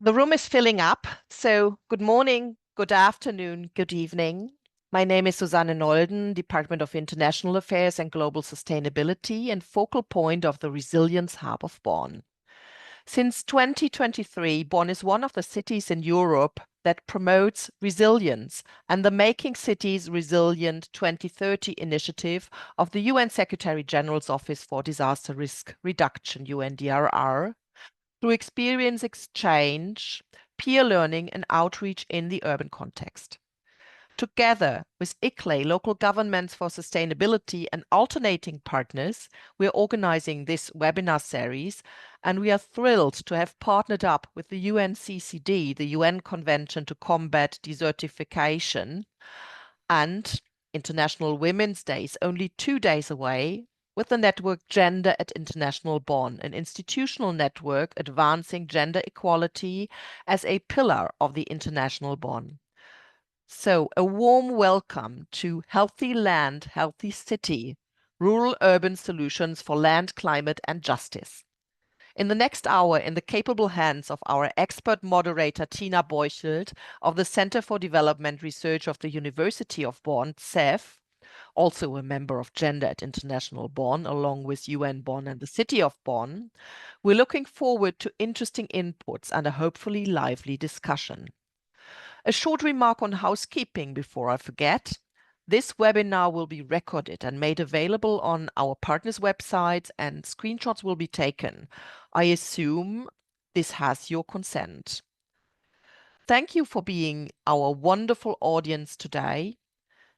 The room is filling up, so good morning, good afternoon, good evening. My name is Susanne Nolden, Department of International Affairs and Global Sustainability and focal point of the Resilience Hub of Bonn. Since 2023, Bonn is one of the cities in Europe that promotes resilience and the Making Cities Resilient 2030 initiative of the UN Secretary General's Office for Disaster Risk Reduction, UNDRR, through experience exchange, peer learning, and outreach in the urban context. Together with ICLEI, Local Governments for Sustainability, and alternating partners, we are organizing this webinar series, and we are thrilled to have partnered up with the UNCCD, the UN Convention to Combat Desertification, and International Women's Day is only 2 days away, with the network Gender at International Bonn, an institutional network advancing gender equality as a pillar of the International Bonn. So, a warm welcome to Healthy Land, Healthy City, Rural-Urban Solutions for Land, Climate and Justice. In the next hour, in the capable hands of our expert moderator, Tina Beuchelt of the Center for Development Research of the University of Bonn, CEF, also a member of Gender at International Bonn, along with UN Bonn and the City of Bonn, we're looking forward to interesting inputs and a hopefully lively discussion. A short remark on housekeeping before I forget. This webinar will be recorded and made available on our partners' websites, and screenshots will be taken. I assume this has your consent. Thank you for being our wonderful audience today.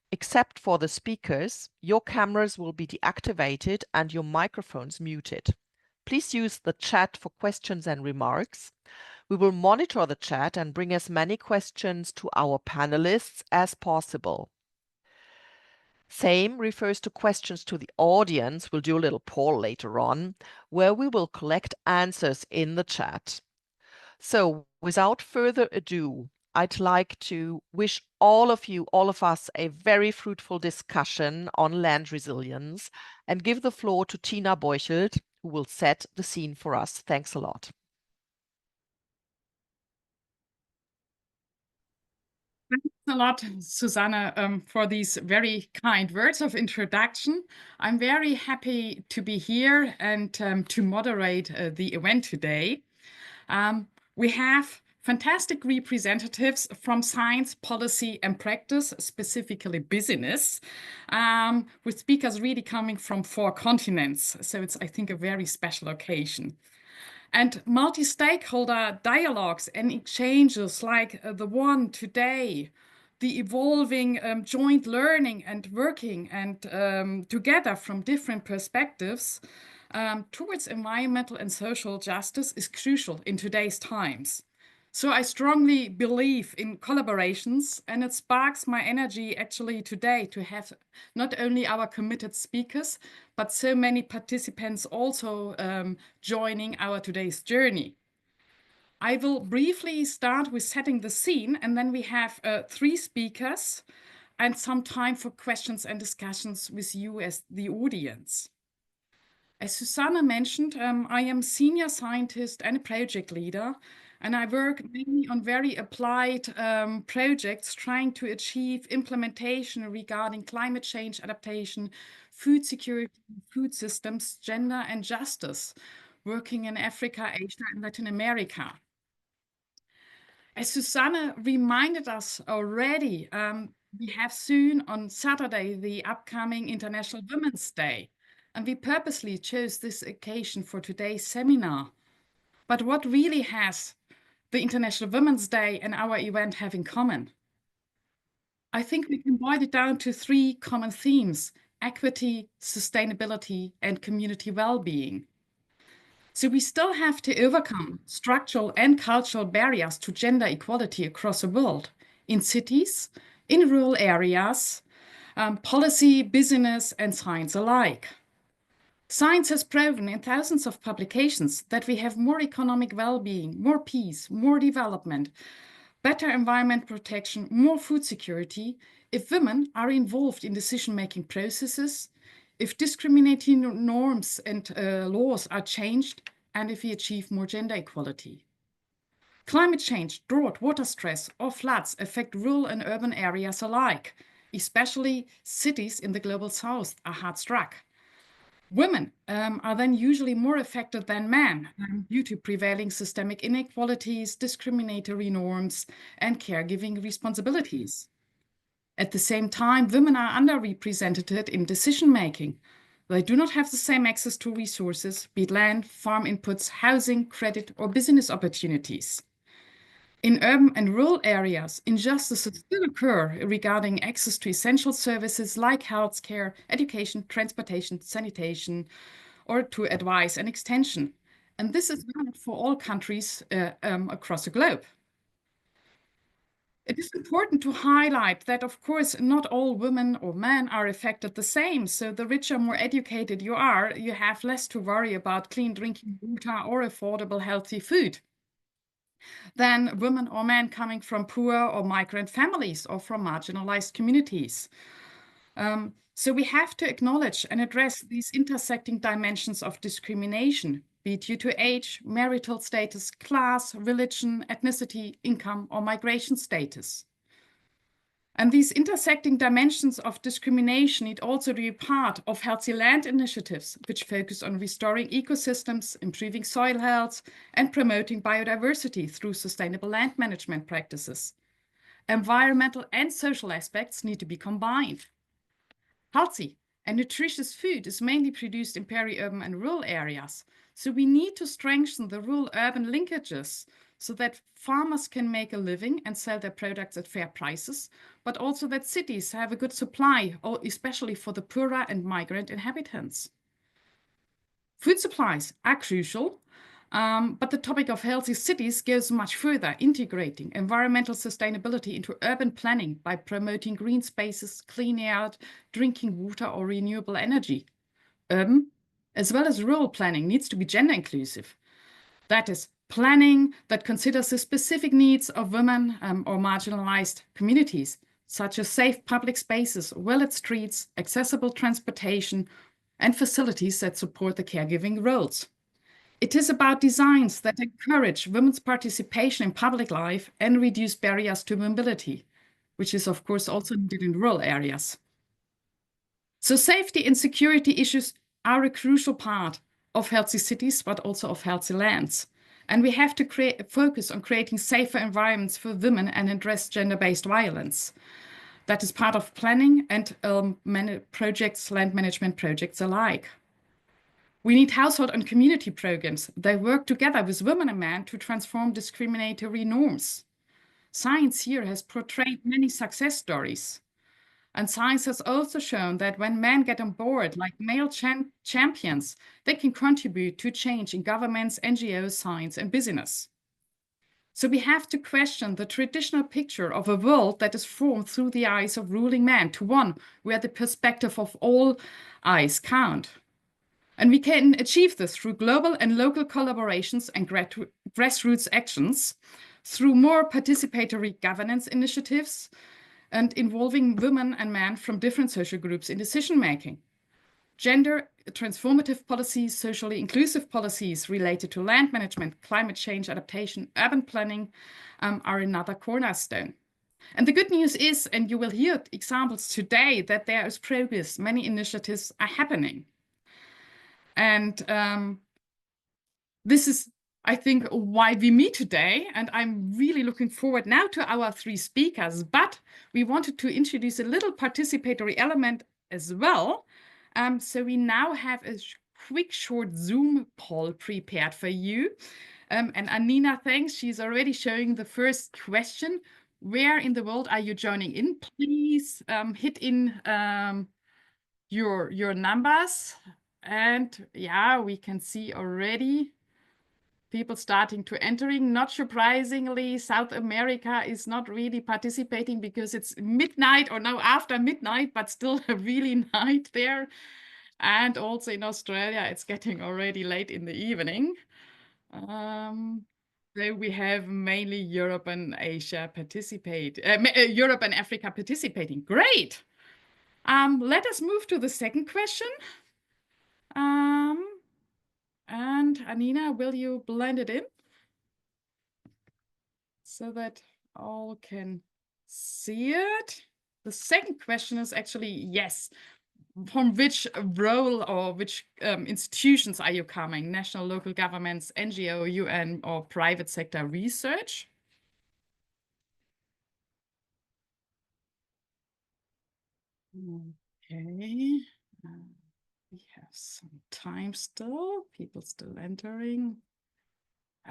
Except for the speakers, your cameras will be deactivated and your microphones muted. Please use the chat for questions and remarks. We will monitor the chat and bring as many questions to our panelists as possible. Same refers to questions to the audience. We'll do a little poll later on, where we will collect answers in the chat. So without further ado, I'd like to wish all of you, all of us, a very fruitful discussion on land resilience and give the floor to Tina Beuchelt, who will set the scene for us. Thanks a lot. Thanks a lot, Susanne, for these very kind words of introduction. I'm very happy to be here and to moderate the event today. We have fantastic representatives from science, policy, and practice, specifically business, with speakers really coming from 4 continents. So it's, I think, a very special occasion. And multi-stakeholder dialogues and exchanges like the one today, the evolving joint learning and working and together from different perspectives towards environmental and social justice is crucial in today's times. So I strongly believe in collaborations, and it sparks my energy actually today to have not only our committed speakers, but so many participants also joining our today's journey. I will briefly start with setting the scene, and then we have 3 speakers and some time for questions and discussions with you as the audience. As Susanne mentioned, I am senior scientist and a project leader, and I work mainly on very applied projects trying to achieve implementation regarding climate change adaptation, food security, food systems, gender and justice, working in Africa, Asia, and Latin America. As Susanne reminded us already, we have soon on Saturday the upcoming International Women's Day. And we purposely chose this occasion for today's seminar. But what really has the International Women's Day and our event have in common? I think we can boil it down to 3 common themes: equity, sustainability, and community well-being. So we still have to overcome structural and cultural barriers to gender equality across the world, in cities, in rural areas, policy, business, and science alike. Science has proven in thousands of publications that we have more economic well-being, more peace, more development, better environment protection, more food security if women are involved in decision-making processes, if discriminating norms and laws are changed, and if we achieve more gender equality. Climate change, drought, water stress, or floods affect rural and urban areas alike. Especially cities in the global south are hard struck. Women are then usually more affected than men due to prevailing systemic inequalities, discriminatory norms, and caregiving responsibilities. At the same time, women are underrepresented in decision-making. They do not have the same access to resources, be it land, farm inputs, housing, credit, or business opportunities. In urban and rural areas, injustices still occur regarding access to essential services like healthcare, education, transportation, sanitation, or to advice and extension. And this is valid for all countries across the globe. It is important to highlight that, of course, not all women or men are affected the same. So the richer, more educated you are, you have less to worry about clean drinking water or affordable, healthy food than women or men coming from poor or migrant families or from marginalized communities. So we have to acknowledge and address these intersecting dimensions of discrimination, be it due to age, marital status, class, religion, ethnicity, income, or migration status. And these intersecting dimensions of discrimination need also to be part of healthy land initiatives, which focus on restoring ecosystems, improving soil health, and promoting biodiversity through sustainable land management practices. Environmental and social aspects need to be combined. Healthy and nutritious food is mainly produced in peri-urban and rural areas, so we need to strengthen the rural-urban linkages so that farmers can make a living and sell their products at fair prices, but also that cities have a good supply, especially for the poorer and migrant inhabitants. Food supplies are crucial, but the topic of healthy cities goes much further, integrating environmental sustainability into urban planning by promoting green spaces, clean air, drinking water, or renewable energy. Urban, as well as rural planning, needs to be gender inclusive. That is, planning that considers the specific needs of women or marginalized communities, such as safe public spaces, well-lit streets, accessible transportation, and facilities that support the caregiving roles. It is about designs that encourage women's participation in public life and reduce barriers to mobility, which is, of course, also needed in rural areas. So safety and security issues are a crucial part of healthy cities, but also of healthy lands. And we have to focus on creating safer environments for women and address gender-based violence. That is part of planning and land management projects alike. We need household and community programs that work together with women and men to transform discriminatory norms. Science here has portrayed many success stories. And science has also shown that when men get on board like male champions, they can contribute to change in governments, NGOs, science, and business. So we have to question the traditional picture of a world that is formed through the eyes of ruling men to one where the perspective of all eyes count. And we can achieve this through global and local collaborations and grassroots actions, through more participatory governance initiatives, and involving women and men from different social groups in decision-making. Gender transformative policies, socially inclusive policies related to land management, climate change adaptation, urban planning are another cornerstone. And the good news is, and you will hear examples today, that there is progress. Many initiatives are happening. And this is, I think, why we meet today. And I'm really looking forward now to our three speakers. But we wanted to introduce a little participatory element as well. So we now have a quick short Zoom poll prepared for you. And Anina, thanks. She's already showing the first question. Where in the world are you joining in? Please hit in your numbers. And yeah, we can see already people starting to entering. Not surprisingly, South America is not really participating because it's midnight or now after midnight, but still a really night there. And also in Australia, it's getting already late in the evening. So we have mainly Europe and Asia participate, Europe and Africa participating. Great. Let us move to the second question. And Anina, will you blend it in? so that all can see it. The second question is actually, yes, from which role or which institutions are you coming? National, local governments, NGO, UN, or private sector research? Okay. We have some time still. People still entering.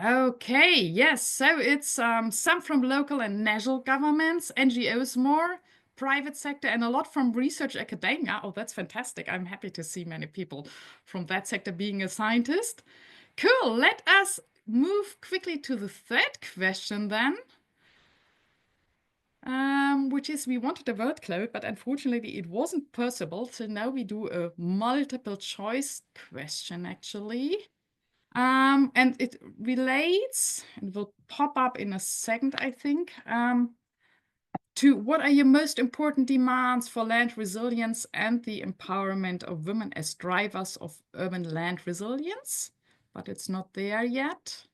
Okay, yes. So it's some from local and national governments, NGOs more, private sector, and a lot from research academia. Oh, that's fantastic. I'm happy to see many people from that sector being a scientist. Cool. Let us move quickly to the third question then. Which is we wanted a word cloud, but unfortunately it wasn't possible. So now we do a multiple choice question actually. And it relates and will pop up in a second, I think, to what are your most important demands for land resilience and the empowerment of women as drivers of urban land resilience? But it's not there yet.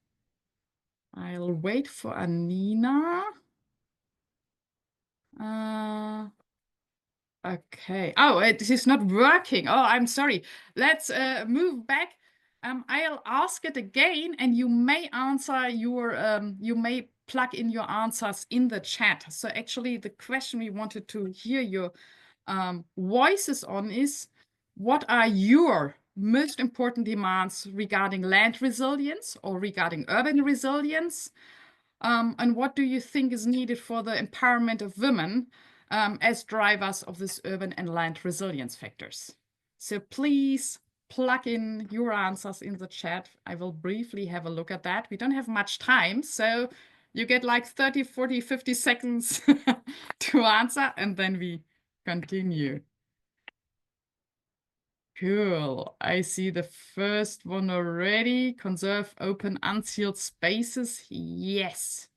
I'll wait for Anina. Okay. Oh, it is not working. Oh, I'm sorry. Let's move back. I'll ask it again, and you may answer your, you may plug in your answers in the chat. So actually, the question we wanted to hear your voices on is, what are your most important demands regarding land resilience or regarding urban resilience? And what do you think is needed for the empowerment of women as drivers of this urban and land resilience factors? So please plug in your answers in the chat. I will briefly have a look at that. We don't have much time, so you get like 30, 40, 50 seconds to answer, and then we continue. Cool. I see the first one already. Conserve open, unsealed spaces. Yes.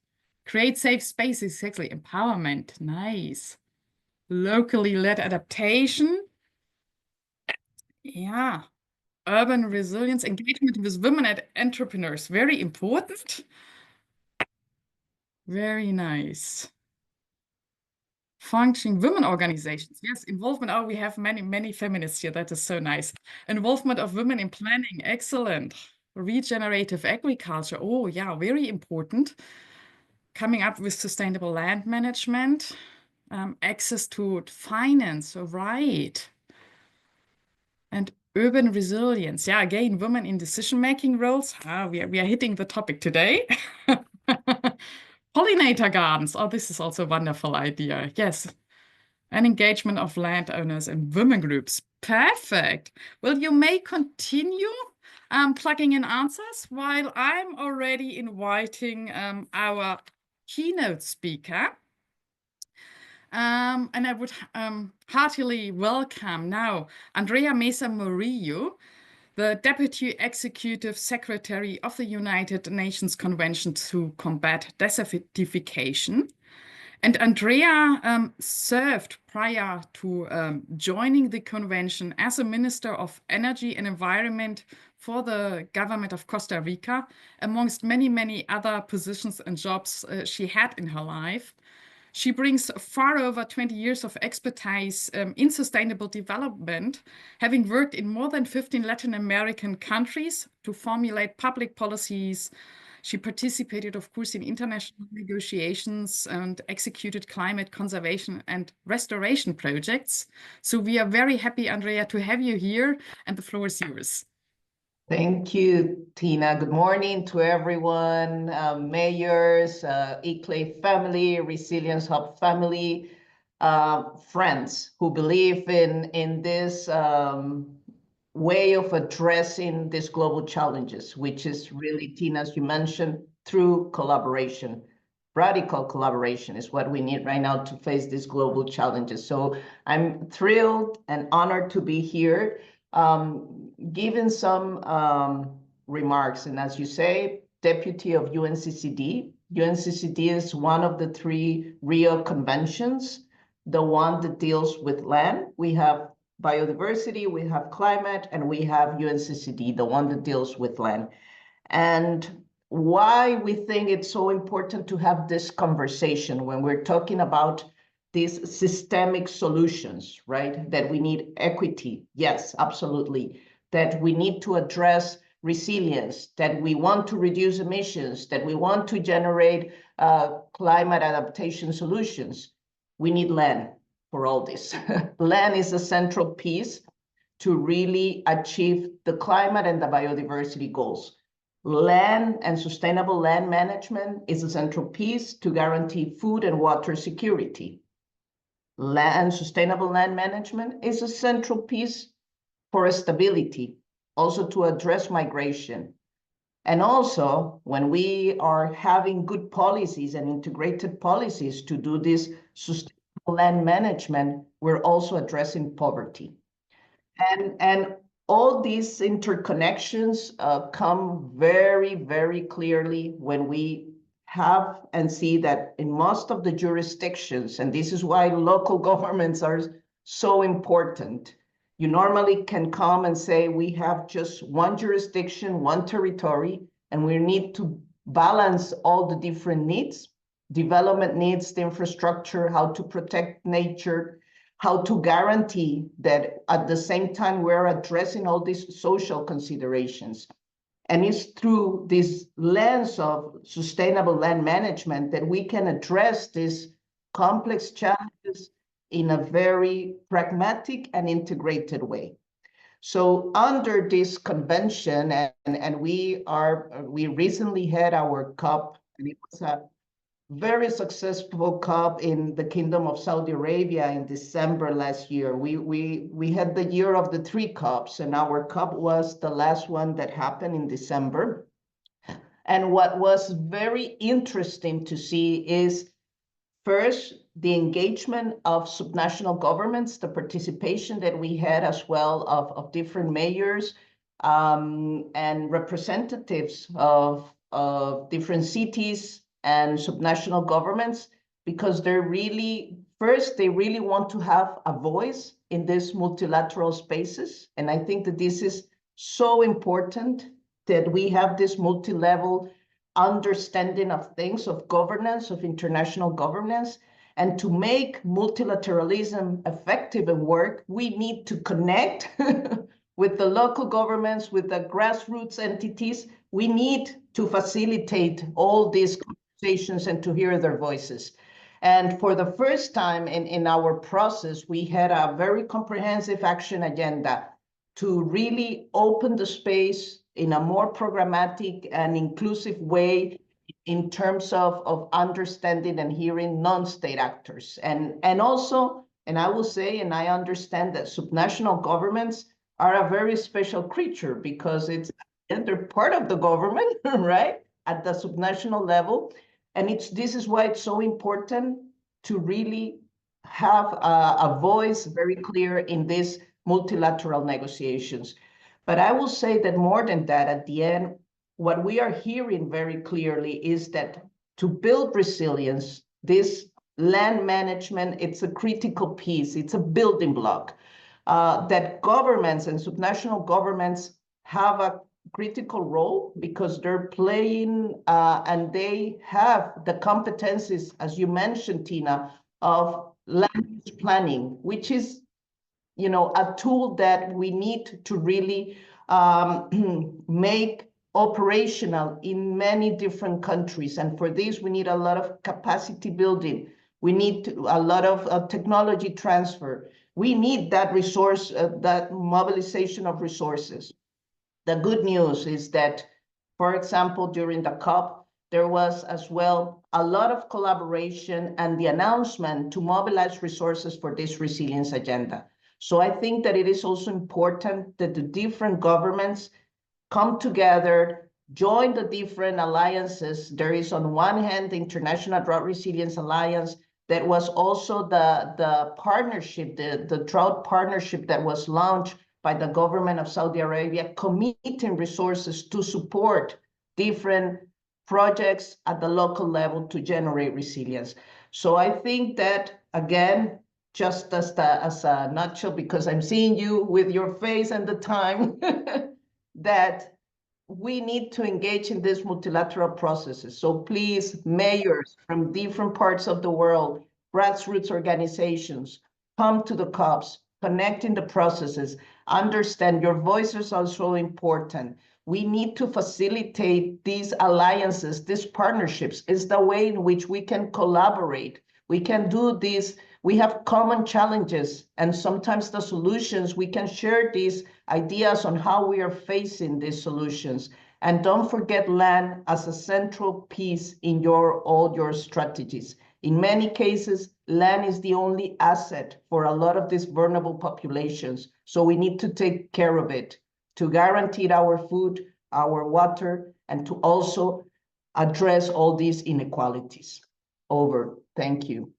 Create safe spaces, exactly. Empowerment, nice. Locally led adaptation. Yeah. Urban resilience, engagement with women and entrepreneurs, very important. Very nice. Functioning women organizations, yes. Involvement, oh, we have many feminists here, that is so nice. Involvement of women in planning, excellent. Regenerative agriculture, oh yeah, very important. Coming up with sustainable land management. Access to finance, right. And urban resilience. Yeah, again, women in decision-making roles. We are hitting the topic today. Pollinator gardens. Oh, this is also a wonderful idea. Yes. And engagement of landowners and women groups. Perfect. Well, you may continue plugging in answers while I'm already inviting our keynote speaker. And I would heartily welcome now Andrea Meza Murillo, the Deputy Executive Secretary of the United Nations Convention to Combat Desertification. And Andrea served prior to joining the convention as a Minister of Energy and Environment for the government of Costa Rica, amongst many other positions and jobs she had in her life. She brings far over 20 years of expertise in sustainable development, having worked in more than 15 Latin American countries to formulate public policies. She participated, of course, in international negotiations and executed climate conservation and restoration projects. So we are very happy, Andrea, to have you here, and the floor is yours. Thank you, Tina. Good morning to everyone, mayors, ICLEI family, Resilience Hub family, friends who believe in this way of addressing these global challenges, which is really, Tina, as you mentioned, through collaboration. Radical collaboration is what we need right now to face these global challenges. So I'm thrilled and honored to be here. Given some remarks, and as you say, deputy of UNCCD. UNCCD is one of the 3 Rio conventions, the one that deals with land. We have biodiversity, we have climate, and we have UNCCD, the one that deals with land. And why we think it's so important to have this conversation when we're talking about these systemic solutions, right? That we need equity, yes, absolutely. That we need to address resilience, that we want to reduce emissions, that we want to generate climate adaptation solutions. We need land for all this. Land is a central piece to really achieve the climate and the biodiversity goals. Land and sustainable land management is a central piece to guarantee food and water security. Sustainable land management is a central piece for stability, also to address migration. And also, when we are having good policies and integrated policies to do this sustainable land management, we're also addressing poverty. And all these interconnections come very, very clearly when we have and see that in most of the jurisdictions, and this is why local governments are so important. You normally can come and say, we have just one jurisdiction, one territory, and we need to balance all the different needs, development needs, the infrastructure, how to protect nature, how to guarantee that at the same time we're addressing all these social considerations. And it's through this lens of sustainable land management that we can address these complex challenges in a very pragmatic and integrated way. So under this convention, and we recently had our COP, and it was a very successful COP in the Kingdom of Saudi Arabia in December last year. We had the year of the 3 COPs, and our COP was the last one that happened in December. And what was very interesting to see is, first, the engagement of subnational governments, the participation that we had as well of different mayors and representatives of different cities and subnational governments, because they're really, first, they really want to have a voice in these multilateral spaces. And I think that this is so important that we have this multi-level understanding of things, of governance, of international governance. And to make multilateralism effective and work, we need to connect with the local governments, with the grassroots entities. We need to facilitate all these conversations and to hear their voices. And for the first time in our process, we had a very comprehensive action agenda to really open the space in a more programmatic and inclusive way in terms of understanding and hearing non-state actors. And also, and I will say, and I understand that subnational governments are a very special creature because they're part of the government, right? At the subnational level. And this is why it's so important to really have a voice very clear in these multilateral negotiations. But I will say that more than that, at the end, what we are hearing very clearly is that to build resilience, this land management, it's a critical piece, it's a building block, that governments and subnational governments have a critical role because they're playing and they have the competencies, as you mentioned, Tina, of land use planning, which is, you know, a tool that we need to really make operational in many different countries. And for this, we need a lot of capacity building. We need a lot of technology transfer. We need that resource, that mobilization of resources. The good news is that, for example, during the COP, there was as well a lot of collaboration and the announcement to mobilize resources for this resilience agenda. So I think that it is also important that the different governments come together, join the different alliances. There is on one hand, the International Drought Resilience Alliance, that was also the partnership, the drought partnership that was launched by the government of Saudi Arabia, committing resources to support different projects at the local level to generate resilience. So I think that, again, just as a nutshell, because I'm seeing you with your face and the time, that we need to engage in these multilateral processes. So please, mayors from different parts of the world, grassroots organizations, come to the COPs, connect in the processes, understand your voices are so important. We need to facilitate these alliances, these partnerships. It's the way in which we can collaborate. We can do this. We have common challenges, and sometimes the solutions, we can share these ideas on how we are facing these solutions. And don't forget land as a central piece in all your strategies. In many cases, land is the only asset for a lot of these vulnerable populations. So we need to take care of it to guarantee our food, our water, and to also address all these inequalities. Over. Thank you.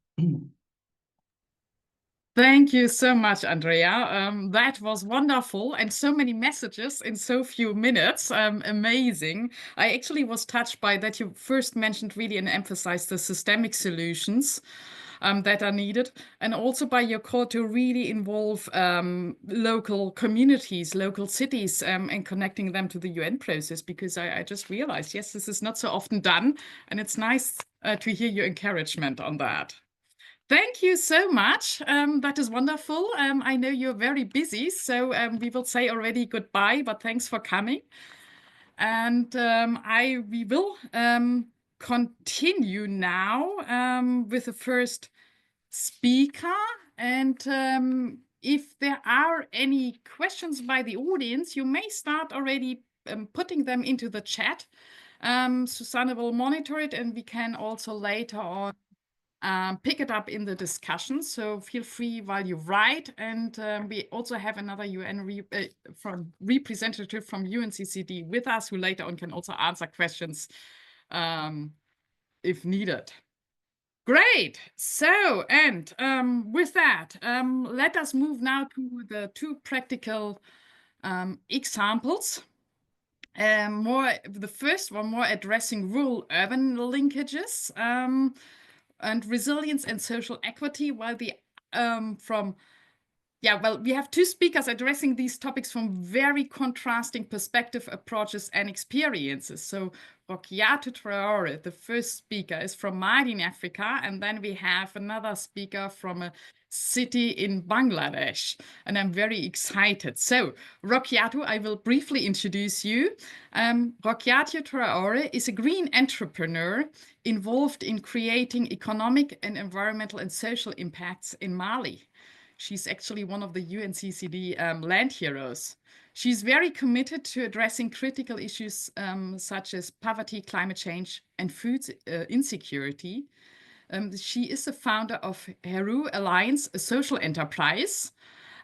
Thank you so much, Andrea. That was wonderful, and so many messages in so few minutes. Amazing. I actually was touched by that you first mentioned really and emphasized the systemic solutions that are needed, and also by your call to really involve local communities, local cities, and connecting them to the UN process, because I just realized, yes, this is not so often done, and it's nice to hear your encouragement on that. Thank you so much. That is wonderful. I know you're very busy, so we will say already goodbye, but thanks for coming. And we will continue now with the first speaker. And if there are any questions by the audience, you may start already putting them into the chat. Susanne will monitor it, and we can also later on pick it up in the discussion. So feel free while you write. And we also have another UN representative from UNCCD with us, who later on can also answer questions if needed. Great. So, and with that, let us move now to the two practical examples. The first one more addressing rural-urban linkages and resilience and social equity, while we have two speakers addressing these topics from very contrasting perspective, approaches, and experiences. So Rokiatou Traoré, the first speaker, is from Mali in Africa, and then we have another speaker from a city in Bangladesh, and I'm very excited. So Rokiatou, I will briefly introduce you. Rokiatou Traoré is a green entrepreneur involved in creating economic and environmental and social impacts in Mali. She's actually one of the UNCCD land heroes. She's very committed to addressing critical issues such as poverty, climate change, and food insecurity. She is the founder of Heru Alliance, a social enterprise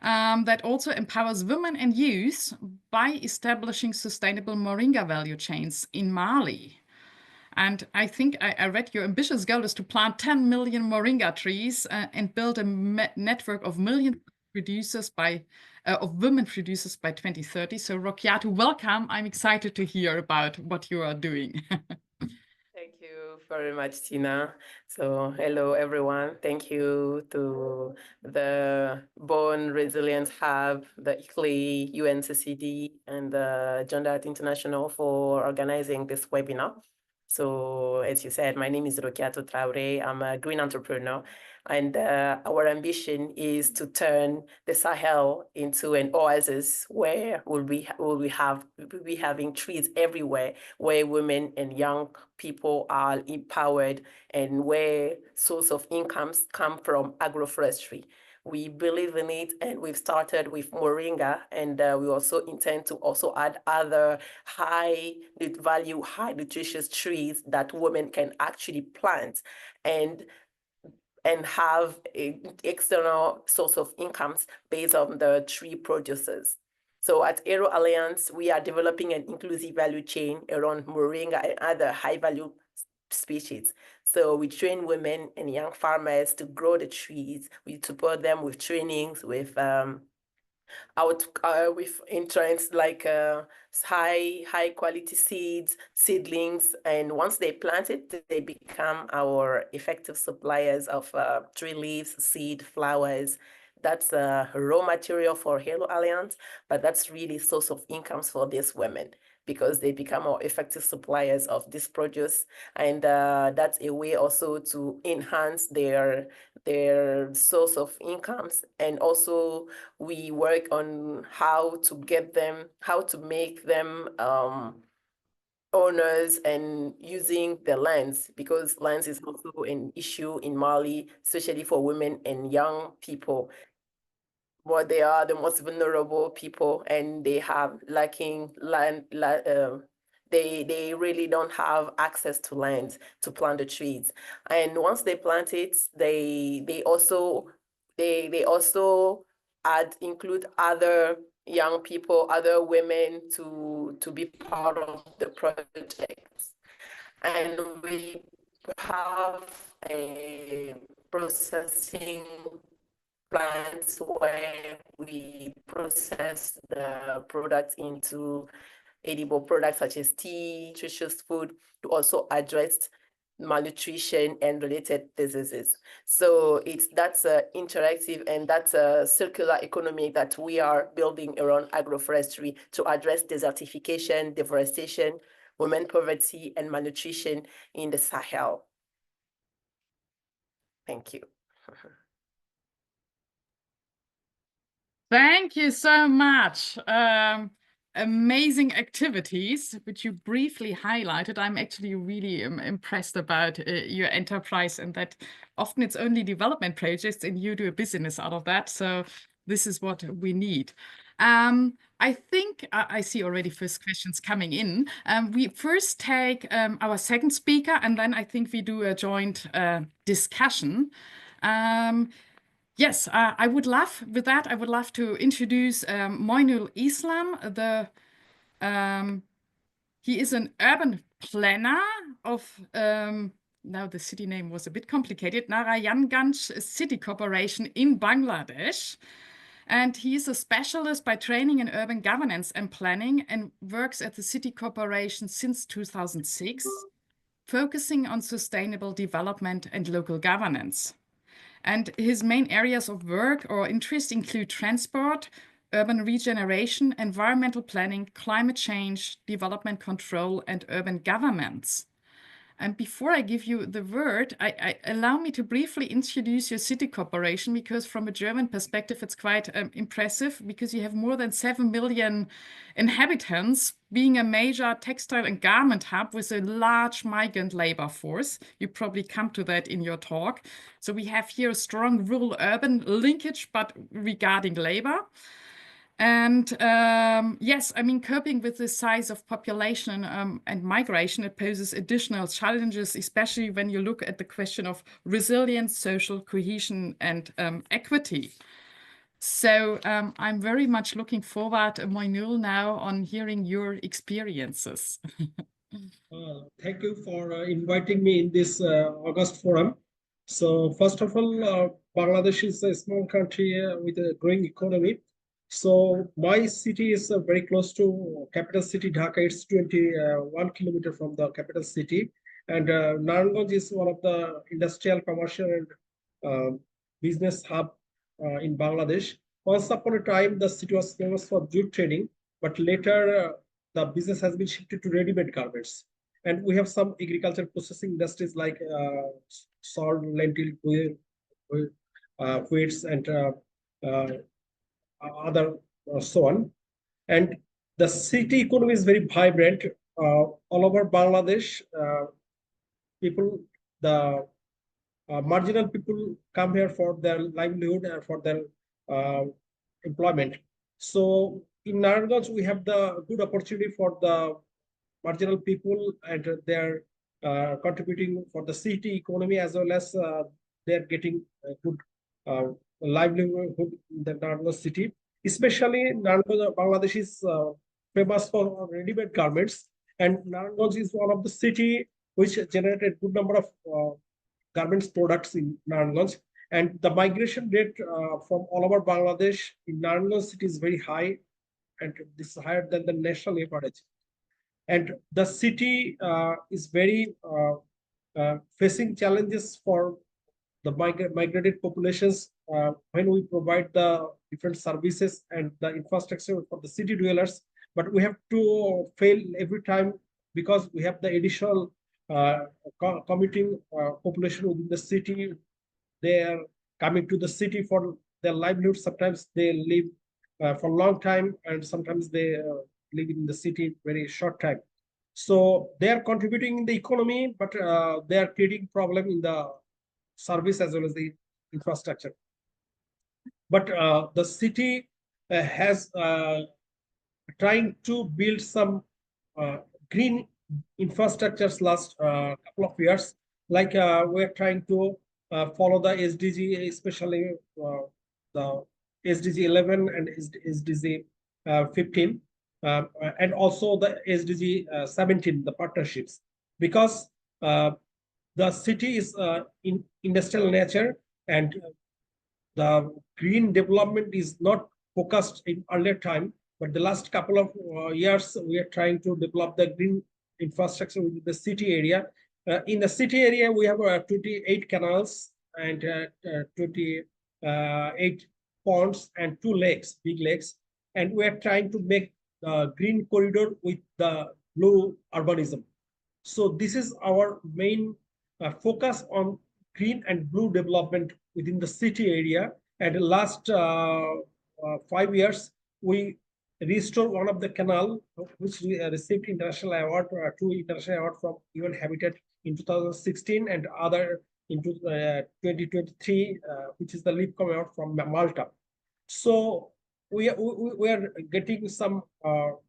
that also empowers women and youth by establishing sustainable moringa value chains in Mali. And I think I read your ambitious goal is to plant 10 million moringa trees and build a network of producers of women producers by 2030. So Rokiatou, welcome. I'm excited to hear about what you are doing. Thank you very much, Tina. So hello, everyone. Thank you to the Bonn Resilience Hub, the ICLEI, UNCCD, and the Gender International for organizing this webinar. So as you said, my name is Rokiatou Traoré. I'm a green entrepreneur, and our ambition is to turn the Sahel into an oasis where we'll be having trees everywhere, where women and young people are empowered, and where source of incomes come from agroforestry. We believe in it, and we've started with moringa, and we also intend to also add other high value, high nutritious trees that women can actually plant and have an external source of incomes based on the tree producers. So at Heru Alliance, we are developing an inclusive value chain around moringa and other high value species. So we train women and young farmers to grow the trees. We support them with trainings, with entrance like high quality seedlings, and once they plant it, they become our effective suppliers of tree leaves, seed, flowers. That's raw material for Heru Alliance, but that's really source of incomes for these women. because they become more effective suppliers of this produce. And that's a way also to enhance their source of incomes. And also we work on how to make them owners and using the lands, because lands is also an issue in Mali, especially for women and young people. But they are the most vulnerable people, and they have lacking land. They really don't have access to land to plant the trees. And once they plant it, they also include other young people, other women to be part of the project. And we have a processing plants where we process the products into edible products such as tea, nutritious food, to also address malnutrition and related diseases. So that's interactive, and that's a circular economy that we are building around agroforestry to address desertification, deforestation, women poverty, and malnutrition in the Sahel. Thank you. Thank you so much. Amazing activities, which you briefly highlighted. I'm actually really impressed about your enterprise, and that often it's only development projects and you do a business out of that. So this is what we need. I think I see already first questions coming in. We first take our second speaker, and then I think we do a joint discussion. Yes, I would love to introduce Moinul Islam. He is an urban planner of, now the city name was a bit complicated, Narayanganj City Corporation in Bangladesh. And he is a specialist by training in urban governance and planning, and works at the City Corporation since 2006, focusing on sustainable development and local governance. And his main areas of work or interest include transport, urban regeneration, environmental planning, climate change, development control, and urban governments. And before I give you the word, allow me to briefly introduce your city corporation, because from a German perspective, it's quite impressive, because you have more than 7 million inhabitants, being a major textile and garment hub with a large migrant labor force. You probably come to that in your talk. So we have here a strong rural-urban linkage, but regarding labor. And yes, I mean, coping with the size of population and migration, it poses additional challenges, especially when you look at the question of resilience, social cohesion, and equity. So I'm very much looking forward, Moinul, now on hearing your experiences. Thank you for inviting me in this August forum. So first of all, Bangladesh is a small country with a growing economy. So my city is very close to capital city Dhaka. It's 21 kilometers from the capital city. And Narayanganj is one of the industrial, commercial, and business hub in Bangladesh. Once upon a time, the city was famous for jute trading, but later the business has been shifted to ready-made garments. And we have some agriculture processing industries like salt, lentil, wheats, and other so on. And the city economy is very vibrant. All over Bangladesh, the marginal people come here for their livelihood and for their employment. So in Narayanganj, we have the good opportunity for the marginal people, and they're contributing for the city economy, as well as they're getting a good livelihood in the Narayanganj city. Especially Narayanganj, Bangladesh is famous for ready-made garments, and Narayanganj is one of the city which generated good number of garments products in Narayanganj. And the migration rate from all over Bangladesh in Narayanganj city is very high, and this is higher than the national average. And the city is very facing challenges for the migrated populations when we provide the different services and the infrastructure for the city dwellers. but we have to fail every time because we have the additional commuting population within the city. They are coming to the city for their livelihood. Sometimes they live for a long time, and sometimes they live in the city very short time. So they are contributing in the economy, but they are creating problem in the service as well as the infrastructure. But the city has trying to build some green infrastructures last couple of years. Like we're trying to follow the SDG, especially the SDG 11 and SDG 15, and also the SDG 17, the partnerships, because the city is in industrial nature, and the green development is not focused in earlier time, but the last couple of years we are trying to develop the green infrastructure within the city area. In the city area, we have 28 canals and 28 ponds and 2 lakes, big lakes, and we are trying to make the green corridor with the blue urbanism. So this is our main focus on green and blue development within the city area. And the last 5 years, we restored one of the canal, which received international award, 2 international awards from UN Habitat in 2016 and other in 2023, which is the LIPCOM award from Malta. So we are getting some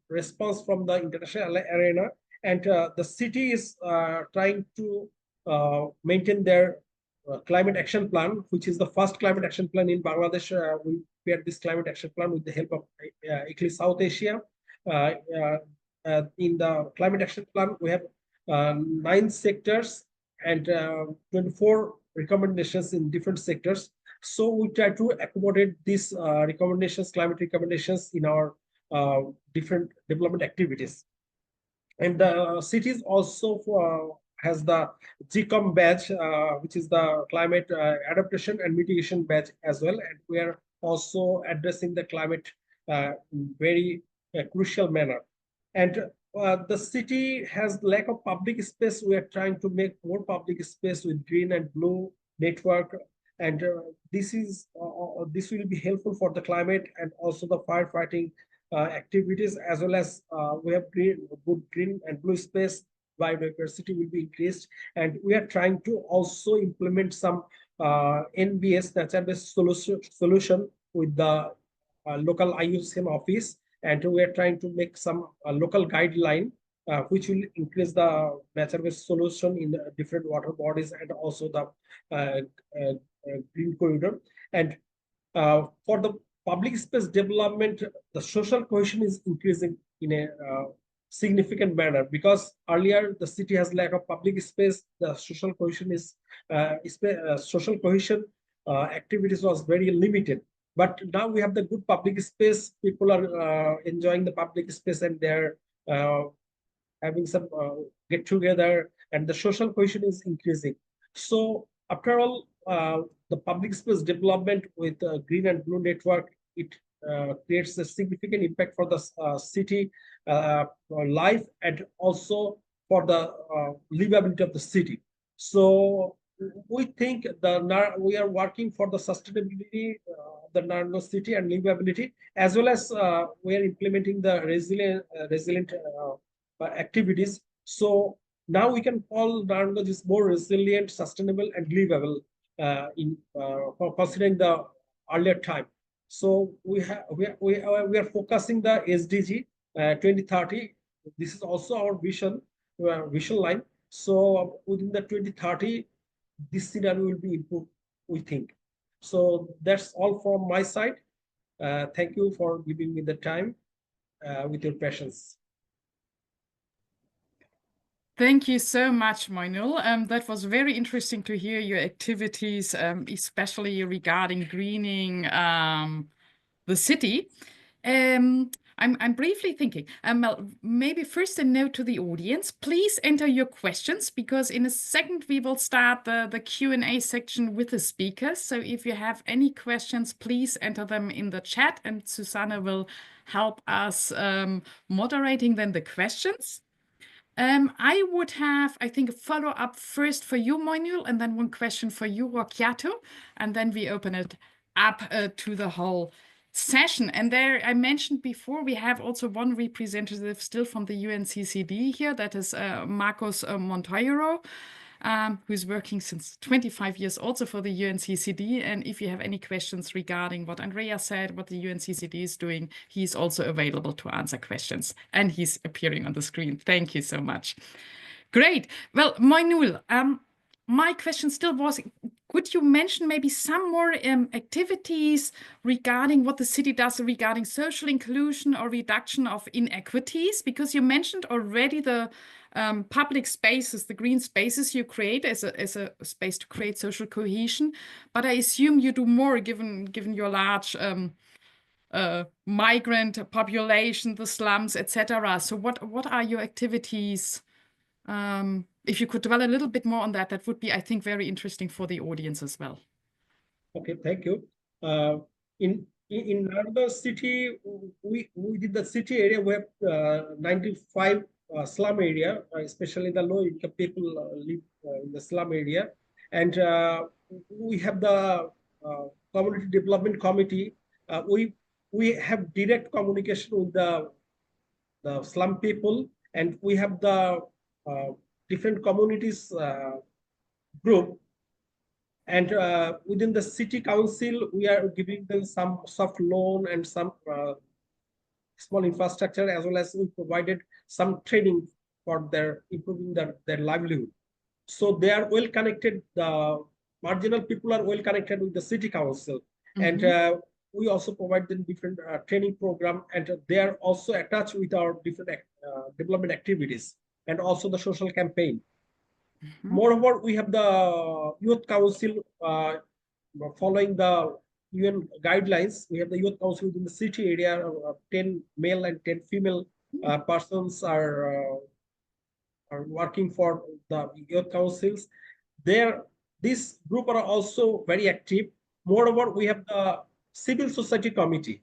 response from the international arena, and the city is trying to maintain their climate action plan, which is the first climate action plan in Bangladesh. We prepared this climate action plan with the help of ICLEI South Asia. In the climate action plan, we have 9 sectors and 24 recommendations in different sectors. So we try to accommodate these recommendations, climate recommendations, in our different development activities. And the cities also has the GCOM badge, which is the climate adaptation and mitigation badge as well. And we are also addressing the climate in very crucial manner. And the city has lack of public space. We are trying to make more public space with green and blue network. And this will be helpful for the climate and also the firefighting activities, as well as we have good green and blue space. Biodiversity will be increased, and we are trying to also implement some NBS, nature-based solution with the local IUCN office, and we are trying to make some local guideline which will increase the nature-based solution in different water bodies and also the green corridor. And for the public space development, the social cohesion is increasing in a significant manner, because earlier the city has lack of public space. The social cohesion activities was very limited. But now we have the good public space. People are enjoying the public space, and they're having some get together, and the social cohesion is increasing. So after all, the public space development with green and blue network, it creates a significant impact for the city life, and also for the livability of the city. So we think we are working for the sustainability of the Narayanganj city and livability, as well as we are implementing the resilient activities. So now we can call Narayanganj is more resilient, sustainable, and livable for considering the earlier time. So we are focusing the SDG 2030. This is also our vision line. So within the 2030, this scenario will be improved, we think. So that's all from my side. Thank you for giving me the time with your patience. Thank you so much, Moinul. That was very interesting to hear your activities, I I'm briefly thinking. Well, maybe first a note to the audience. Please enter your questions, because in a second we will start the Q&A section with the speakers. So if you have any questions, please enter them in the chat, and Susanne will help us moderating then the questions. I would have, I think, a follow-up first for you, Moinul, and then one question for you, Rokiatou, and then we open it up to the whole session. And there, I mentioned before, we have also one representative still from the UNCCD here, that is Marcos Monteiro, who's working since 25 years also for the UNCCD. And if you have any questions regarding what Andrea said, what the UNCCD is doing, he's also available to answer questions. And he's appearing on the screen. Thank you so much. Great. Well, Moinul, my question still was, could you mention maybe some more activities regarding what the city does regarding social inclusion or reduction of inequities? Because you mentioned already the public spaces, the green spaces you create as a space to create social cohesion. But I assume you do more given your large migrant population, the slums, etc. So what are your activities? If you could dwell a little bit more on that, that would be, I think, very interesting for the audience as well. Okay, thank you. In Narayanganj city, we did the city area. We have 95 slum area, especially the low income people live in the slum area, and we have the community development committee. We have direct communication with the slum people, and we have the different communities group. And within the city council, we are giving them some soft loan and some small infrastructure, as well as we provided some training for their improving their livelihood. So they are well connected. The marginal people are well connected with the city council, and we also provide them different training program, and they are also attached with our different development activities and also the social campaign. Moreover, we have the youth council following the UN guidelines. We have the youth council within the city area. 10 male and 10 female persons are working for the youth councils. This group are also very active. Moreover, we have the civil society committee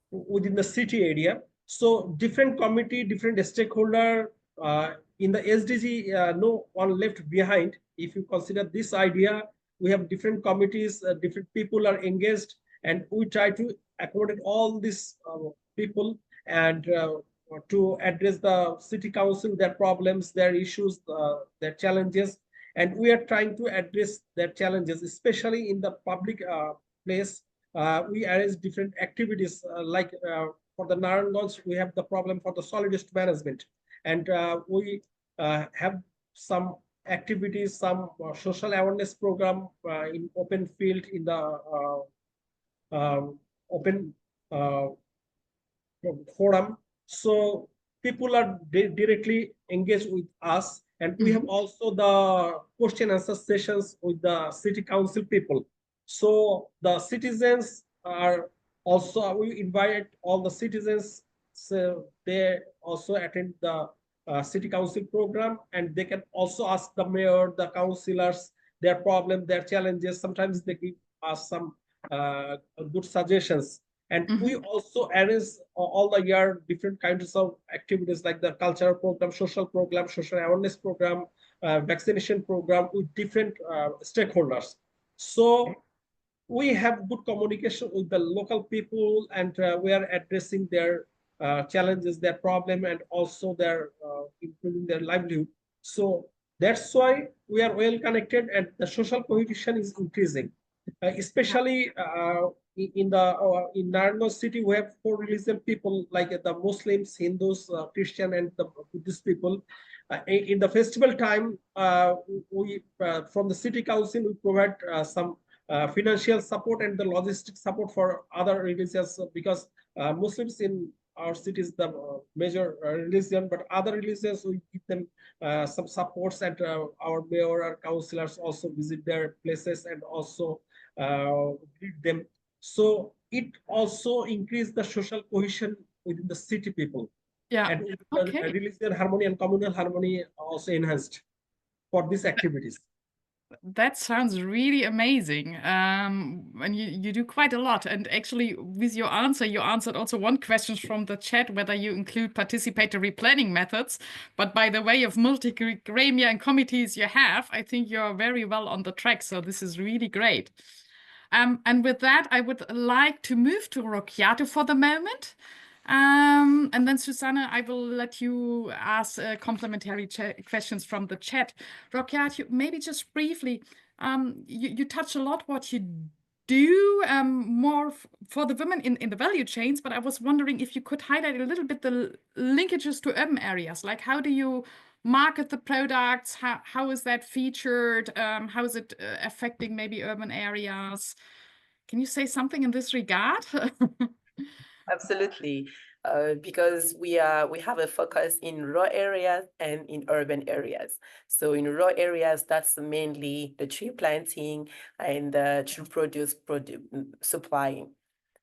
within the city area. So different committee, different stakeholder. In the SDG, no one left behind. If you consider this idea, we have different committees, different people are engaged, and we try to accommodate all these people and to address the city council, their problems, their issues, their challenges. And we are trying to address their challenges, especially in the public place. We arrange different activities like for the Narayanganj, we have the problem for the solid waste management. And we have some activities, some social awareness program in open field, in the open forum. So people are directly engaged with us. And we have also the question and answer sessions with the city council people. So the citizens are also, we invite all the citizens, so they also attend the city council program, and they can also ask the mayor, the councillors, their problem, their challenges. Sometimes they give us some good suggestions. And we also arrange all the year different kinds of activities like the cultural program, social awareness program, vaccination program with different stakeholders. So we have good communication with the local people, and we are addressing their challenges, their problem, and also their improving their livelihood. So that's why we are well connected, and the social cohesion is increasing, especially in Narayanganj city. We have 4 religion people like the Muslims, Hindus, Christian, and the Buddhist people. In the festival time, we from the city council we provide some financial support and the logistic support for other religions, because Muslims in our city is the major religion, but other religions we give them some supports, and our mayor, our councillors also visit their places and also greet them. So it also increased the social cohesion within the city people. Yeah. And Okay. religious harmony and communal harmony also enhanced for these activities. That sounds really amazing. And you do quite a lot. And actually, with your answer, you answered also one question from the chat, whether you include participatory planning methods. But by the way of multi-gremia and committees you have, I think you're very well on the track. So this is really great. And with that, I would like to move to Rokiatou for the moment. And then, Susanna, I will let you ask complementary questions from the chat. Rokiatou, maybe just briefly, you touch a lot what you do more for the women in the value chains, but I was wondering if you could highlight a little bit the linkages to urban areas, like how do you market the products, how is that featured, how is it affecting maybe urban areas? Can you say something in this regard? Absolutely, because we have a focus in rural areas and in urban areas. So in rural areas, that's mainly the tree planting and the tree produce supplying.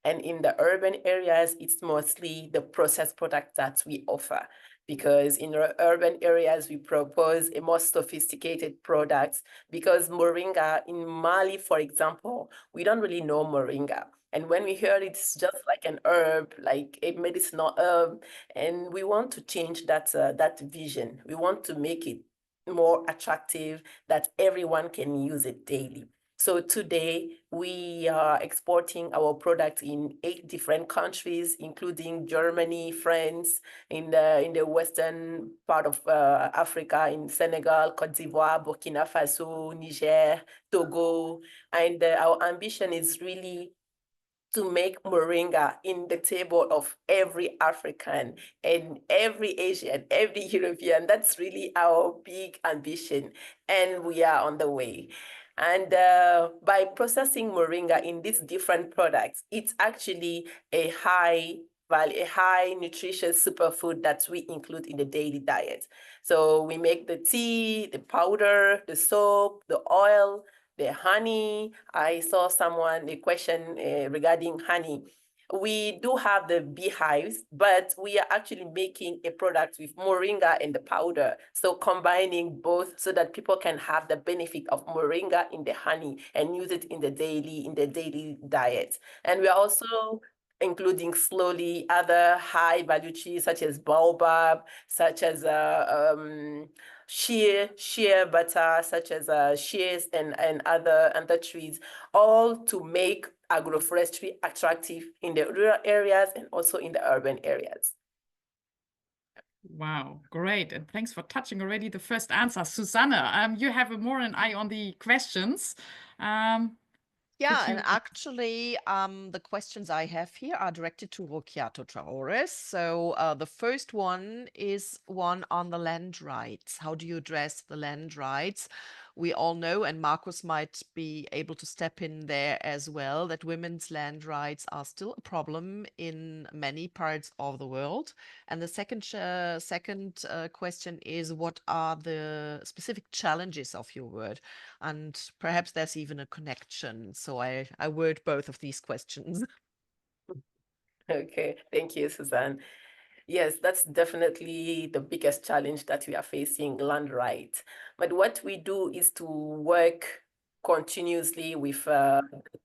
And in the urban areas, it's mostly the processed products that we offer. Because in urban areas, we propose a more sophisticated products. Because moringa in Mali, for example, we don't really know moringa. And when we hear it's just like an herb, like a medicinal herb, and we want to change that vision. We want to make it more attractive that everyone can use it daily. So today we are exporting our products in 8 different countries, including Germany, France, in the western part of Africa, in Senegal, Cote d'Ivoire, Burkina Faso, Niger, Togo, and our ambition is really to make moringa in the table of every African and every Asian, every European. That's really our big ambition, and we are on the way. And by processing moringa in these different products, it's actually a high nutritious superfood that we include in the daily diet. So we make the tea, the powder, the soap, the oil, the honey. I saw a question regarding honey. We do have the beehives, but we are actually making a product with moringa and the powder. So combining both so that people can have the benefit of moringa in the honey and use it in the daily diet. And we are also including slowly other high value trees such as baobab, such as shea butter, such as shears and other trees, all to make agroforestry attractive in the rural areas and also in the urban areas. Wow, great. And thanks for touching already the first answer. Susanna, you have more an eye on the questions. Yeah, and actually, the questions I have here are directed to Rokiatou Traoré. So the first one is one on the land rights. How do you address the land rights? We all know, and Markus might be able to step in there as well, that women's land rights are still a problem in many parts of the world. And the second question is, what are the specific challenges of your work? And perhaps there's even a connection. So I word both of these questions. Okay, thank you, Suzanne. Yes, that's definitely the biggest challenge that we are facing, land rights. But what we do is to work continuously with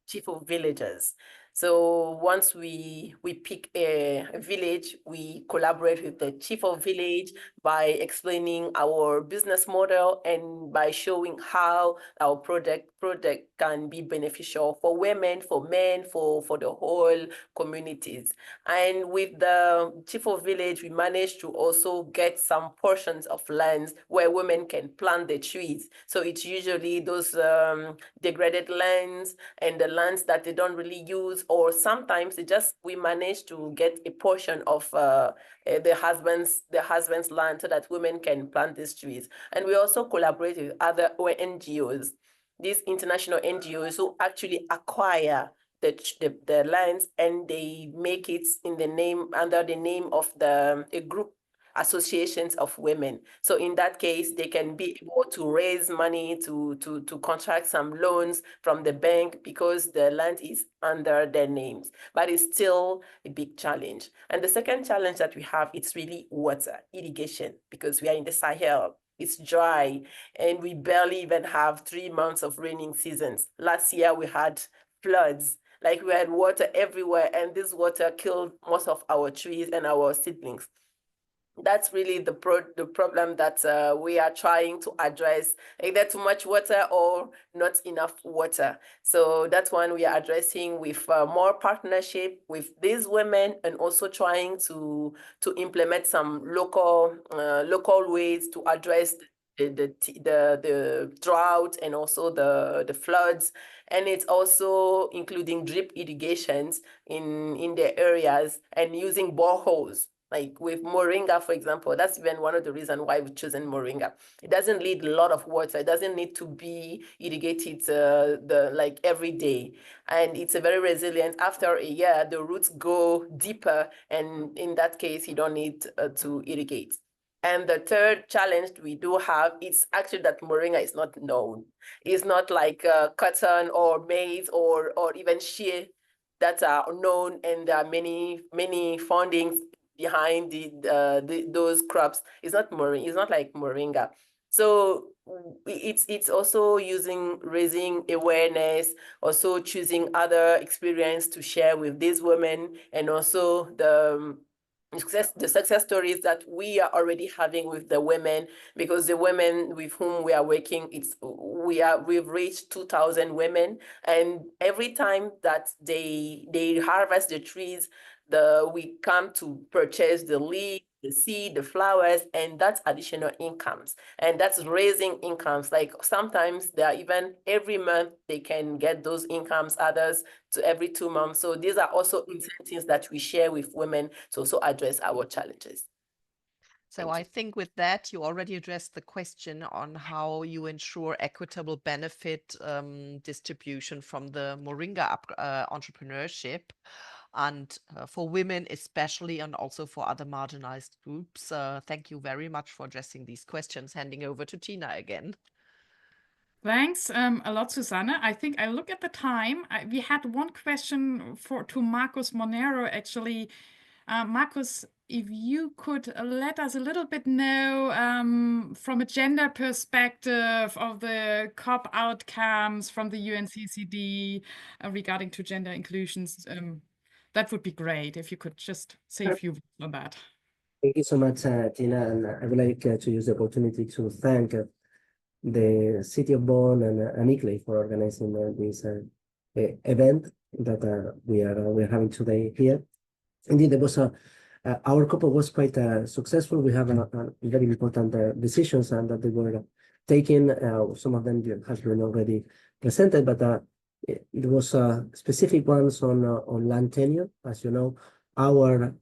chief of villages. So once we pick a village, we collaborate with the chief of village by explaining our business model and by showing how our product can be beneficial for women, for men, for the whole communities. And with the chief of village, we managed to also get some portions of lands where women can plant the trees. So it's usually those degraded lands and the lands that they don't really use, or sometimes we manage to get a portion of the husband's land so that women can plant these trees. And we also collaborate with other NGOs, these international NGOs who actually acquire the lands, and they make it under the name of a group associations of women. So in that case, they can be able to raise money to contract some loans from the bank because the land is under their names, but it's still a big challenge. And the second challenge that we have, it's really water, irrigation, because we are in the Sahel. It's dry, and we barely even have 3 months of raining seasons. Last year, we had floods, like we had water everywhere, and this water killed most of our trees and our seedlings. That's really the problem that we are trying to address, either too much water or not enough water. So that's one we are addressing with more partnership with these women, and also trying to implement some local ways to address the drought and also the floods. And it's also including drip irrigations in the areas and using boreholes. Like with moringa, for example, that's even one of the reasons why we've chosen moringa. It doesn't need a lot of water. It doesn't need to be irrigated like every day. And it's a very resilient. After a year, the roots go deeper. And in that case, you don't need to irrigate. And the third challenge we do have is actually that moringa is not known. It's not like cotton or maize or even shea that are known, and there are many fundings behind those crops. It's not moringa. It's not like moringa. So it's also raising awareness, also choosing other experience to share with these women, and also the success stories that we are already having with the women, because the women with whom we are working, we've reached 2,000 women, and every time that they harvest the trees, we come to purchase the leaves, the seed, the flowers, and that's additional incomes. And that's raising incomes. Like sometimes they are even every month they can get those incomes, others to every 2 months. So these are also incentives that we share with women to also address our challenges. So I think with that, you already addressed the question on how you ensure equitable benefit distribution from the Moringa entrepreneurship, and for women especially, and also for other marginalized groups. Thank you very much for addressing these questions. Handing over to Tina again. Thanks a lot, Susanne. I think I look at the time. We had one question to Marcos Monero, actually. Marcos, if you could let us a little bit know from a gender perspective of the COP outcomes from the UNCCD regarding to gender inclusions, that would be great if you could just say a few words on that. Thank you so much, Tina, and I would like to use the opportunity to thank the City of Bonn and ICLEI for organizing this event that we are having today here. Indeed, there was our COP was quite successful. We have very important decisions that they were taken. Some of them have been already presented, but it was specific ones on land tenure. As you know, our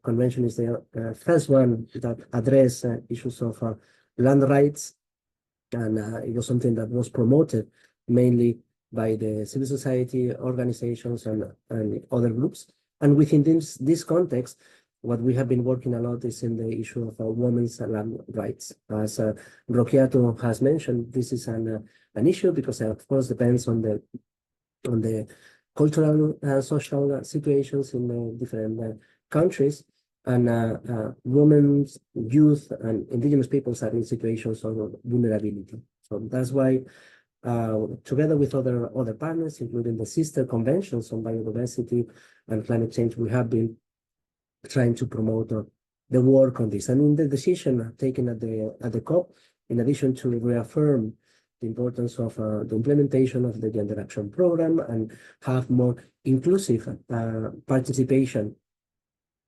convention is the first one that address issues of land rights, and it was something that was promoted mainly by the civil society organizations and other groups. And within this context, what we have been working a lot is in the issue of women's land rights. As Rokiatou has mentioned, this is an issue because, of course, depends on the cultural and social situations in the different countries. And women's, youth, and indigenous peoples are in situations of vulnerability. So that's why, together with other partners, including the sister conventions on biodiversity and climate change, we have been trying to promote the work on this. And in the decision taken at the COP, in addition to reaffirm the importance of the implementation of the Gender Action Program and have more inclusive participation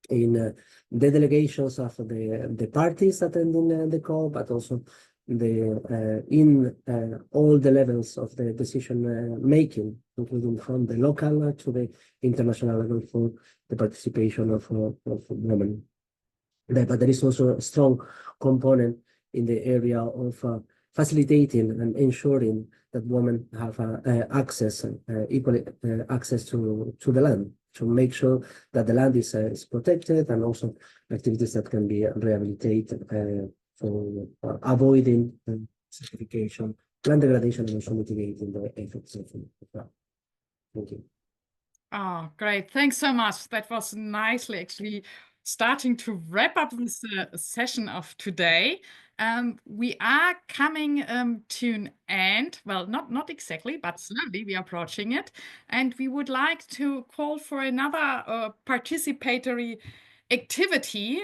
in the delegations of the parties attending the COP, but also in all the levels of the decision making, including from the local to the international level, for the participation of women. But there is also a strong component in the area of facilitating and ensuring that women have access, equal access to the land. make sure that the land is protected, and also activities that can be rehabilitated for avoiding certification, land degradation, and also mitigating the effects of that. Thank you. Oh, great. Thanks so much. That was nicely actually starting to wrap up this session of today. We are coming to an end. Well, not exactly, but slowly we are approaching it. And we would like to call for another participatory activity.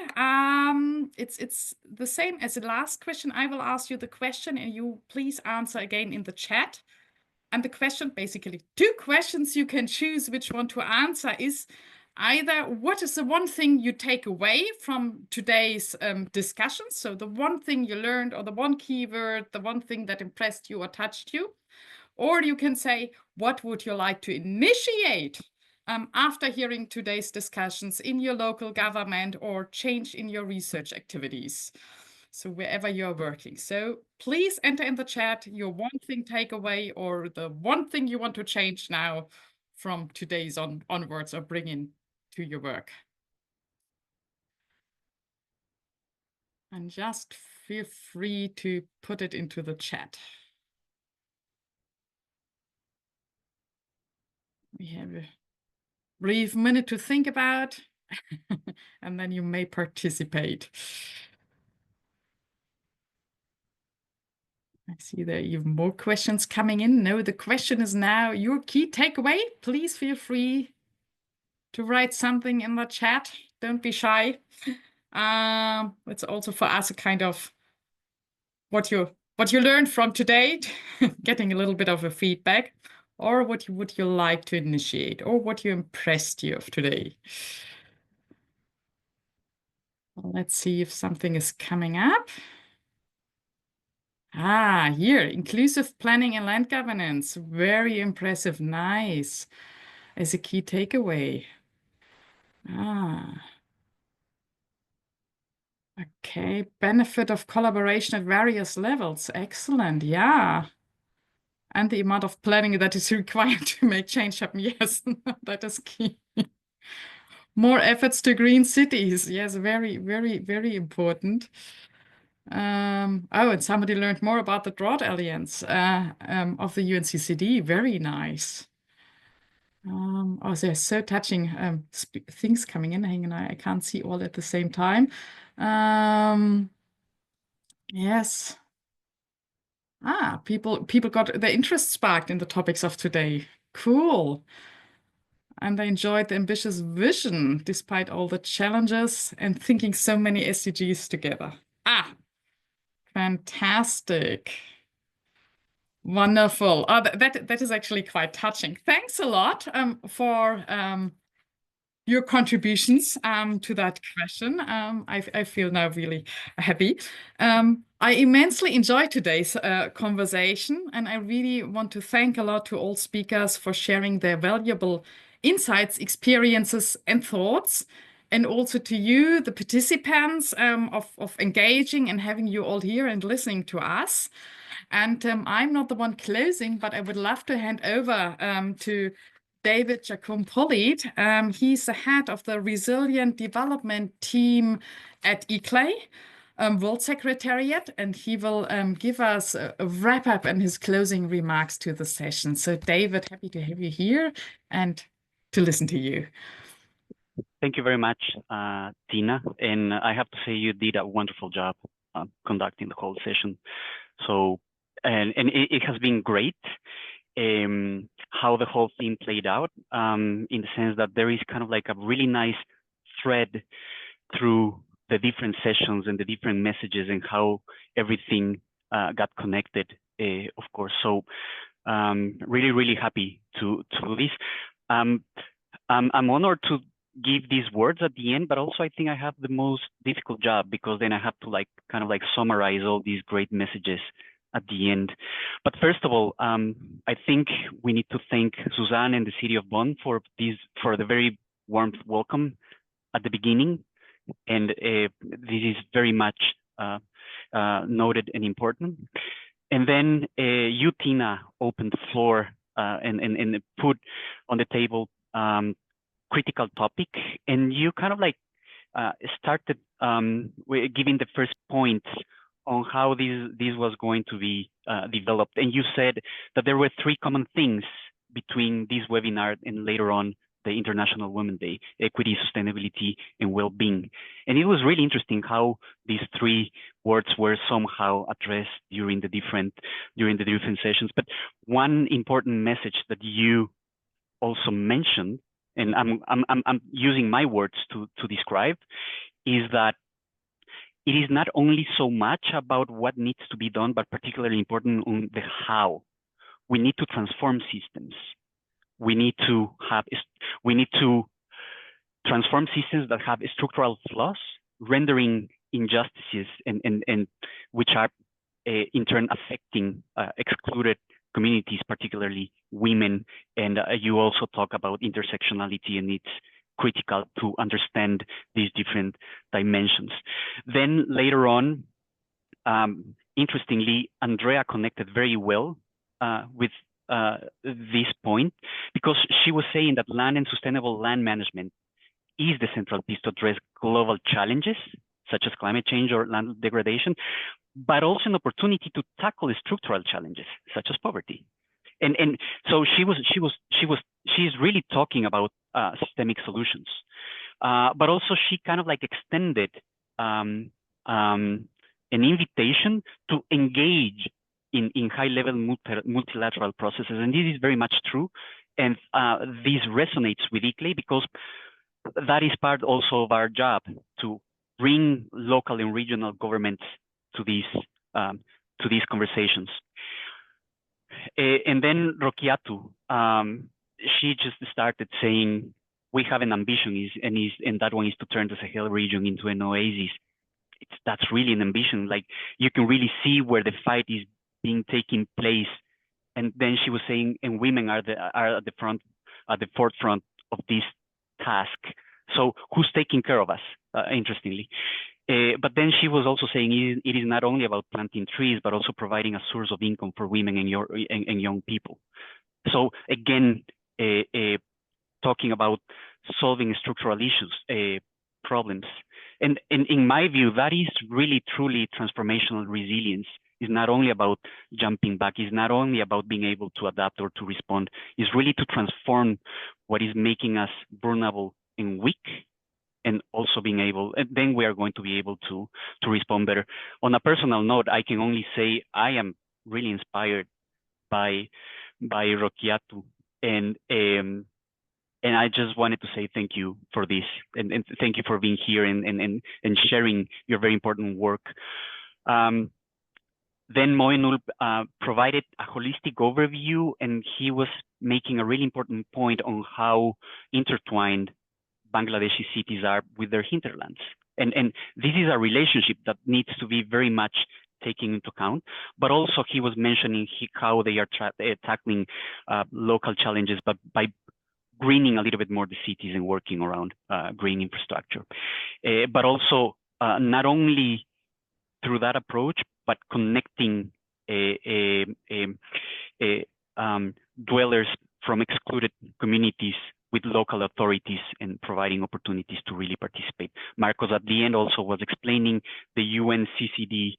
It's the same as the last question. I will ask you the question and you please answer again in the chat. And the question, basically 2 questions you can choose which one to answer, is either what is the one thing you take away from today's discussion? So the one thing you learned, or the one keyword, the one thing that impressed you or touched you. Or you can say, what would you like to initiate after hearing today's discussions in your local government or change in your research activities? So wherever you're working. So please enter in the chat your one thing takeaway or the one thing you want to change now from today's onwards or bring in to your work. And just feel free to put it into the chat. We have a brief minute to think about, and then you may participate. I see there are even more questions coming in. No, the question is now your key takeaway. Please feel free to write something in the chat. Don't be shy. It's also for us a kind of what you learned from today, getting a little bit of a feedback, or what would you like to initiate, or what impressed you of today. Let's see if something is coming up. Here, inclusive planning and land governance. Very impressive, nice. As a key takeaway. Okay, benefit of collaboration at various levels. Excellent, yeah. And the amount of planning that is required to make change happen. Yes, that is key. More efforts to green cities. Yes, very, very, very important. And somebody learned more about the Drought Alliance of the UNCCD. Very nice. There's so touching things coming in. Hang on, I can't see all at the same time. Yes. People got their interest sparked in the topics of today. Cool. And they enjoyed the ambitious vision despite all the challenges and thinking so many SDGs together. Fantastic. Wonderful. That is actually quite touching. Thanks a lot for your contributions to that question. I feel now really happy. I immensely enjoyed today's conversation, and I really want to thank a lot to all speakers for sharing their valuable insights, experiences, and thoughts, and also to you, the participants, of engaging and having you all here and listening to us. And I'm not the one closing, but I would love to hand over to David Giacompoli. He's the head of the Resilient Development Team at ICLEI, World Secretariat, and he will give us a wrap-up and his closing remarks to the session. So David, happy to have you here and to listen to you. Thank you very much, Tina. And I have to say you did a wonderful job conducting the whole session. So, and it has been great. How the whole thing played out, in the sense that there is kind of like a really nice thread through the different sessions and the different messages and how everything got connected, of course. So really, really happy to do this. I'm honored to give these words at the end, but also I think I have the most difficult job because then I have to kind of summarize all these great messages at the end. But first of all, I think we need to thank Suzanne and the City of Bonn for the very warm welcome at the beginning. And this is very much noted and important. And then you, Tina, opened the floor and put on the table critical topic, and you kind of like started giving the first points on how this was going to be developed. And you said that there were 3 common things between this webinar and later on the International Women's Day: equity, sustainability, and well-being. And it was really interesting how these 3 words were somehow addressed during the different sessions. But one important message that you also mentioned, and I'm using my words to describe, is that it is not only so much about what needs to be done, but particularly important on the how. We need to transform systems. We need to transform systems that have structural flaws, rendering injustices and which are in turn affecting excluded communities, particularly women. And you also talk about intersectionality, and it's critical to understand these different dimensions. Then later on, interestingly, Andrea connected very well with this point, because she was saying that land and sustainable land management is the central piece to address global challenges such as climate change or land degradation, but also an opportunity to tackle structural challenges such as poverty. And so she's really talking about systemic solutions, but also she kind of like extended an invitation to engage in high-level multilateral processes, and this is very much true. And this resonates with ICLEI because that is part also of our job, to bring local and regional governments to these conversations. And then Rokiatou, she just started saying, we have an ambition, and that one is to turn the Sahel region into an oasis. That's really an ambition. Like, you can really see where the fight is being taking place. And then she was saying, and women are at the forefront of this task. So who's taking care of us? Interestingly. But then she was also saying it is not only about planting trees, but also providing a source of income for women and young people. So again, talking about solving structural issues, problems. And in my view, that is really truly transformational resilience. It's not only about jumping back, it's not only about being able to adapt or to respond, it's really to transform what is making us vulnerable and weak, and also being able, and then we are going to be able to respond better. On a personal note, I can only say I am really inspired by Rokiatou, and I just wanted to say thank you for this, and thank you for being here and sharing your very important work. Then Moinul provided a holistic overview, and he was making a really important point on how intertwined Bangladeshi cities are with their hinterlands. And this is a relationship that needs to be very much taken into account, but also he was mentioning how they are tackling local challenges, but by greening a little bit more the cities and working around green infrastructure. But also not only through that approach, but connecting dwellers from excluded communities with local authorities and providing opportunities to really participate. Marcos at the end also was explaining the UNCCD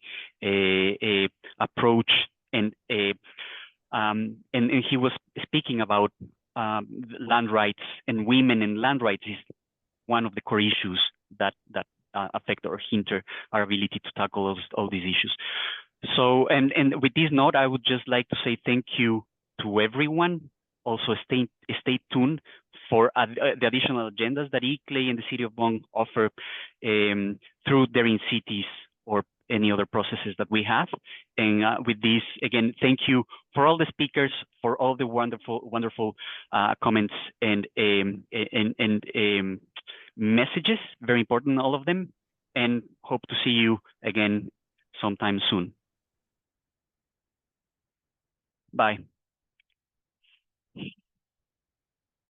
approach, and he was speaking about land rights, and women and land rights is one of the core issues that affect or hinder our ability to tackle all these issues. So, and with this note, I would just like to say thank you to everyone. Also stay tuned for the additional agendas that ICLEI and the City of Bonn offer through their in cities or any other processes that we have. And with this, again, thank you for all the speakers, for all the wonderful comments and messages, very important, all of them, and hope to see you again sometime soon. Bye.